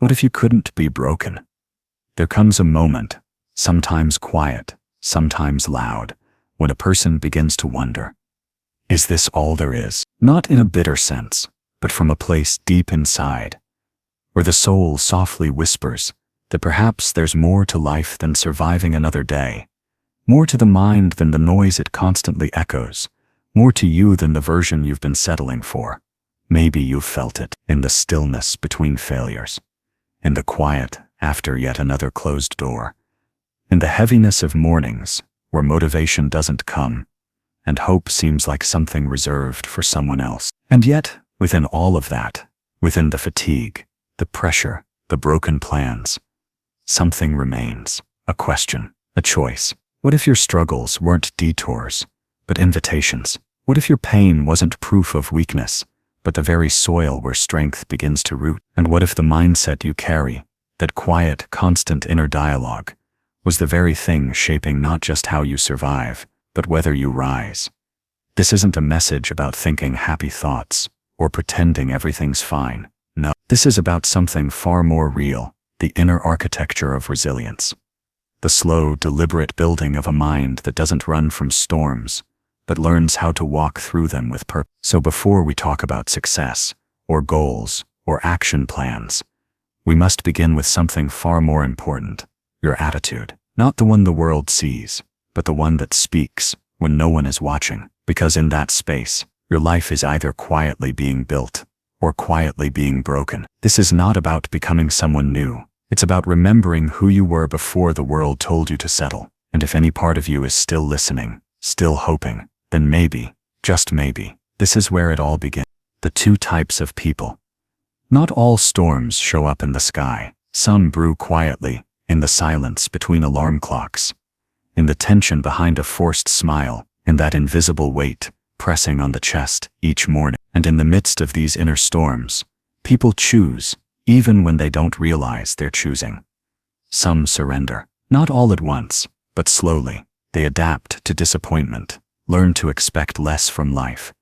What if you couldn't be broken? There comes a moment, sometimes quiet, sometimes loud, when a person begins to wonder, is this all there is? Not in a bitter sense, but from a place deep inside, where the soul softly whispers that perhaps there's more to life than surviving another day, more to the mind than the noise it constantly echoes, more to you than the version you've been settling for. Maybe you've felt it in the stillness between failures, in the quiet after yet another closed door, in the heaviness of mornings where motivation doesn't come, and hope seems like something reserved for someone else. And yet, within all of that, within the fatigue, the pressure, the broken plans, something remains, a question, a choice. What if your struggles weren't detours, but invitations? What if your pain wasn't proof of weakness, but the very soil where strength begins to root? And what if the mindset you carry, that quiet, constant inner dialogue, was the very thing shaping not just how you survive, but whether you rise? This isn't a message about thinking happy thoughts or pretending everything's fine. No, this is about something far more real, the inner architecture of resilience. The slow, deliberate building of a mind that doesn't run from storms, but learns how to walk through them with purpose. So before we talk about success, or goals, or action plans, we must begin with something far more important, your attitude. Not the one the world sees, but the one that speaks when no one is watching. Because in that space, your life is either quietly being built or quietly being broken. This is not about becoming someone new. It's about remembering who you were before the world told you to settle. And if any part of you is still listening, still hoping, then maybe, just maybe, this is where it all begins. The two types of people. Not all storms show up in the sky. Some brew quietly, in the silence between alarm clocks, in the tension behind a forced smile, in that invisible weight pressing on the chest each morning. And in the midst of these inner storms, people choose, even when they don't realize they're choosing. Some surrender, not all at once, but slowly. They adapt to disappointment, learn to expect less from life,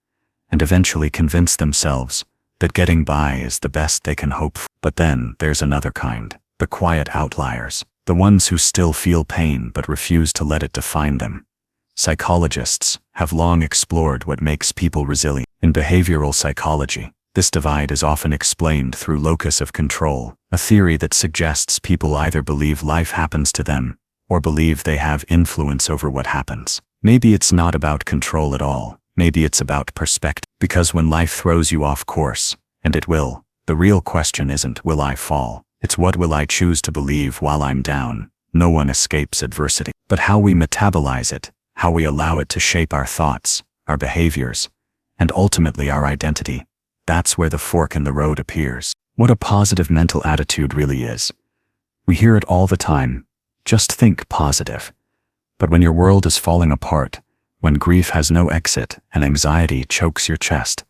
and eventually convince themselves that getting by is the best they can hope for. But then there's another kind, the quiet outliers, the ones who still feel pain but refuse to let it define them. Psychologists have long explored what makes people resilient. In behavioral psychology, this divide is often explained through locus of control, a theory that suggests people either believe life happens to them or believe they have influence over what happens. Maybe it's not about control at all. Maybe it's about perspective. Because when life throws you off course, and it will, the real question isn't will I fall? It's what will I choose to believe while I'm down? No one escapes adversity. But how we metabolize it, how we allow it to shape our thoughts, our behaviors, and ultimately our identity, that's where the fork in the road appears. What a positive mental attitude really is. We hear it all the time. Just think positive. But when your world is falling apart, when grief has no exit and anxiety chokes your chest,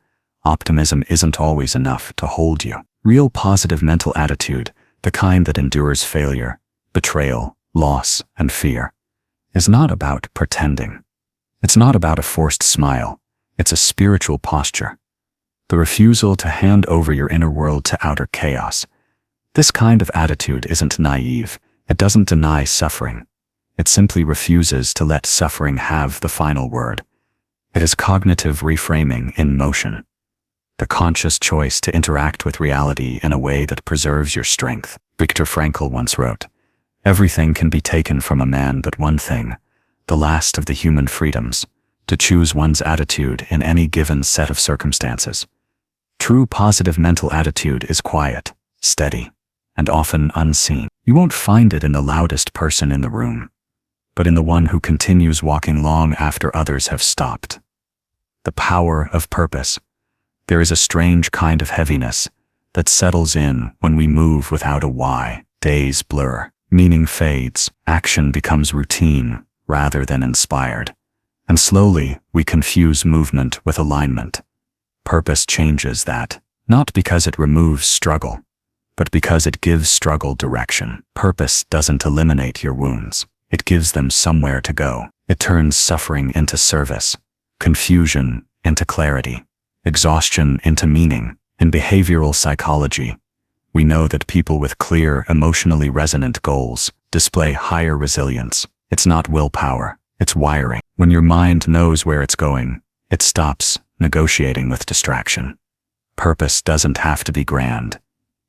optimism isn't always enough to hold you. Real positive mental attitude, the kind that endures failure, betrayal, loss, and fear, is not about pretending. It's not about a forced smile. It's a spiritual posture. The refusal to hand over your inner world to outer chaos. This kind of attitude isn't naive. It doesn't deny suffering. It simply refuses to let suffering have the final word. It is cognitive reframing in motion. The conscious choice to interact with reality in a way that preserves your strength. Viktor Frankl once wrote, "Everything can be taken from a man but one thing, the last of the human freedoms, to choose one's attitude in any given set of circumstances." True positive mental attitude is quiet, steady, and often unseen. You won't find it in the loudest person in the room, but in the one who continues walking long after others have stopped. The power of purpose. There is a strange kind of heaviness that settles in when we move without a why. Days blur, meaning fades, action becomes routine rather than inspired, and slowly we confuse movement with alignment. Purpose changes that, not because it removes struggle, but because it gives struggle direction. Purpose doesn't eliminate your wounds. It gives them somewhere to go. It turns suffering into service, confusion into clarity, exhaustion into meaning. In behavioral psychology, We know that people with clear, emotionally resonant goals display higher resilience. It's not willpower, it's wiring. When your mind knows where it's going, it stops negotiating with distraction. Purpose doesn't have to be grand.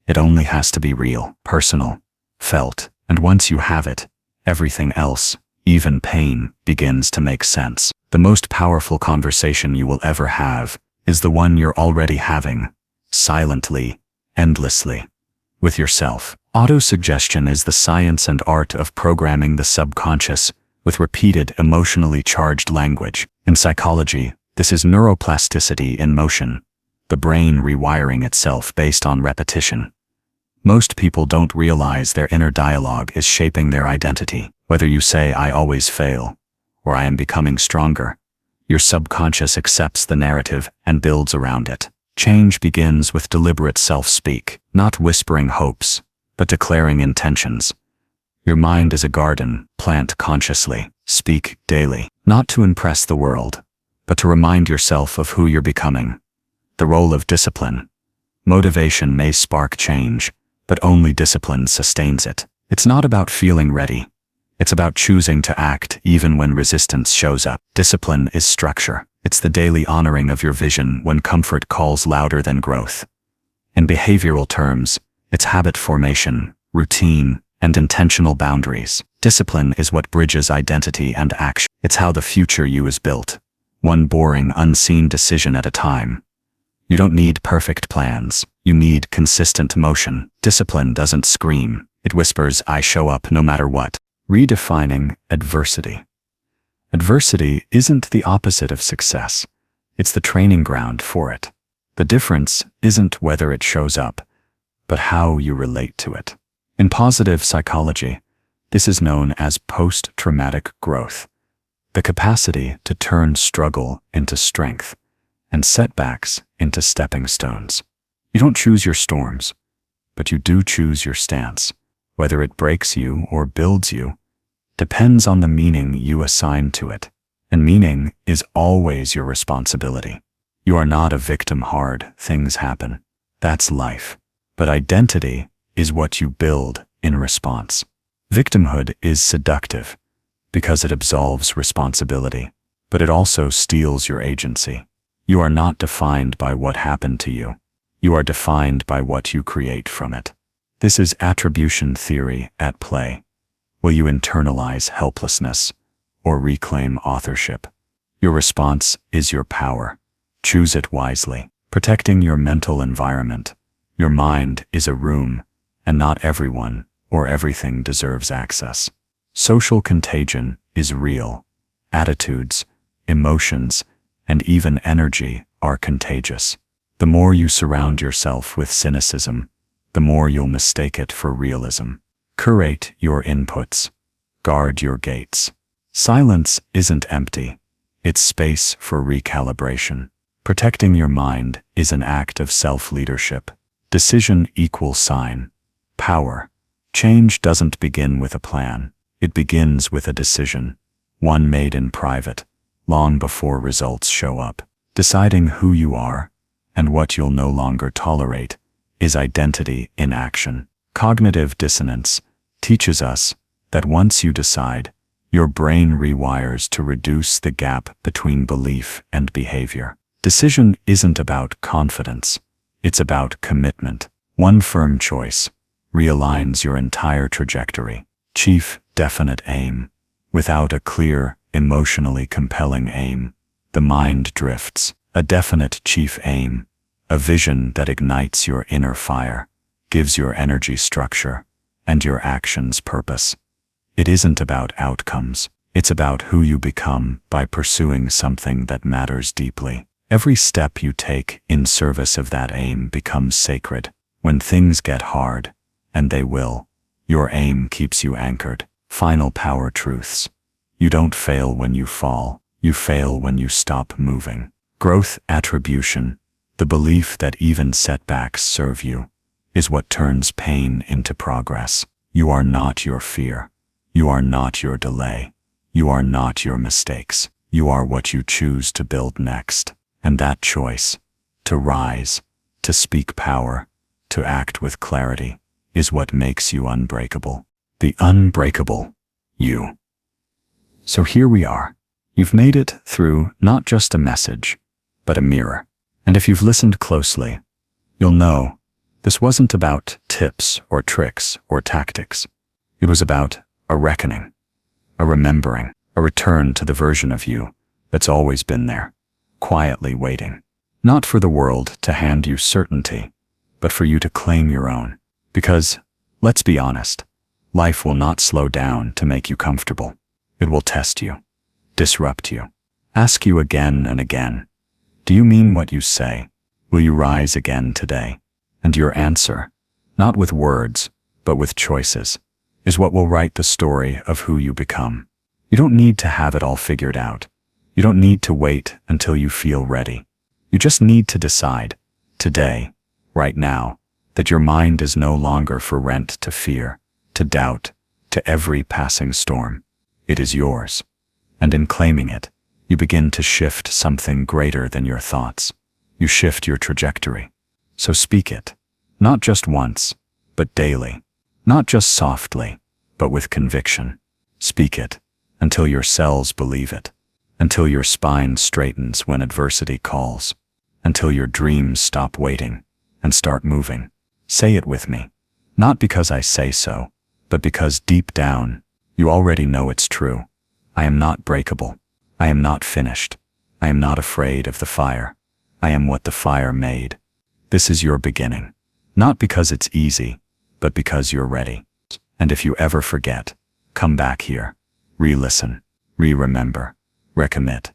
It only has to be real, personal, felt. And once you have it, everything else, even pain, begins to make sense. The most powerful conversation you will ever have is the one you're already having, silently, endlessly, with yourself. Autosuggestion is the science and art of programming the subconscious with repeated, emotionally charged language. In psychology, this is neuroplasticity in motion, the brain rewiring itself based on repetition. Most people don't realize their inner dialogue is shaping their identity. Whether you say, "I always fail," or "I am becoming stronger," your subconscious accepts the narrative and builds around it. Change begins with deliberate self-speak, not whispering hopes, but declaring intentions. Your mind is a garden, plant consciously, speak daily, not to impress the world, but to remind yourself of who you're becoming. The role of discipline. Motivation may spark change, but only discipline sustains it. It's not about feeling ready. It's about choosing to act even when resistance shows up. Discipline is structure. It's the daily honoring of your vision when comfort calls louder than growth. In behavioral terms, it's habit formation, routine, and intentional boundaries. Discipline is what bridges identity and action. It's how the future you is built, one boring, unseen decision at a time. You don't need perfect plans. You need consistent motion. Discipline doesn't scream. It whispers, "I show up no matter what." Redefining adversity. Adversity isn't the opposite of success. It's the training ground for it. The difference isn't whether it shows up, but how you relate to it. In positive psychology, this is known as post-traumatic growth, the capacity to turn struggle into strength and setbacks into stepping stones. You don't choose your storms, but you do choose your stance. Whether it breaks you or builds you depends on the meaning you assign to it. And meaning is always your responsibility. You are not a victim. Hard things happen. That's life. But identity is what you build in response. Victimhood is seductive because it absolves responsibility, but it also steals your agency. You are not defined by what happened to you. You are defined by what you create from it. This is attribution theory at play. Will you internalize helplessness or reclaim authorship? Your response is your power. Choose it wisely. Protecting your mental environment. Your mind is a room, and not everyone or everything deserves access. Social contagion is real. Attitudes, emotions, and even energy are contagious. The more you surround yourself with cynicism, the more you'll mistake it for realism. Curate your inputs. Guard your gates. Silence isn't empty. It's space for recalibration. Protecting your mind is an act of self-leadership. Decision equals sign. Power. Change doesn't begin with a plan. It begins with a decision, one made in private, long before results show up. Deciding who you are and what you'll no longer tolerate is identity in action. Cognitive dissonance teaches us that once you decide, your brain rewires to reduce the gap between belief and behavior. Decision isn't about confidence. It's about commitment. One firm choice realigns your entire trajectory. Chief, definite aim. Without a clear, emotionally compelling aim, the mind drifts. A definite chief aim, a vision that ignites your inner fire, gives your energy structure, and your actions purpose. It isn't about outcomes. It's about who you become by pursuing something that matters deeply. Every step you take in service of that aim becomes sacred. When things get hard, and they will, your aim keeps you anchored. Final power truths. You don't fail when you fall. You fail when you stop moving. Growth attribution, the belief that even setbacks serve you, is what turns pain into progress. You are not your fear. You are not your delay. You are not your mistakes. You are what you choose to build next. And that choice, to rise, to speak power, to act with clarity is what makes you unbreakable. The unbreakable you. So here we are. You've made it through not just a message, but a mirror. And if you've listened closely, you'll know this wasn't about tips or tricks or tactics. It was about a reckoning, a remembering, a return to the version of you that's always been there, quietly waiting. Not for the world to hand you certainty, but for you to claim your own. Because, let's be honest, life will not slow down to make you comfortable. It will test you, disrupt you, ask you again and again, do you mean what you say? Will you rise again today? And your answer, not with words, but with choices, is what will write the story of who you become. You don't need to have it all figured out. You don't need to wait until you feel ready. You just need to decide, today, right now, that your mind is no longer for rent to fear, to doubt, to every passing storm. It is yours. And in claiming it, you begin to shift something greater than your thoughts. You shift your trajectory. So speak it, not just once, but daily. Not just softly, but with conviction. Speak it until your cells believe it, until your spine straightens when adversity calls, until your dreams stop waiting and start moving. Say it with me, not because I say so, but because deep down, you already know it's true. I am not breakable. I am not finished. I am not afraid of the fire. I am what the fire made. This is your beginning, not because it's easy, but because you're ready. And if you ever forget, come back here, re-listen, re-remember, recommit.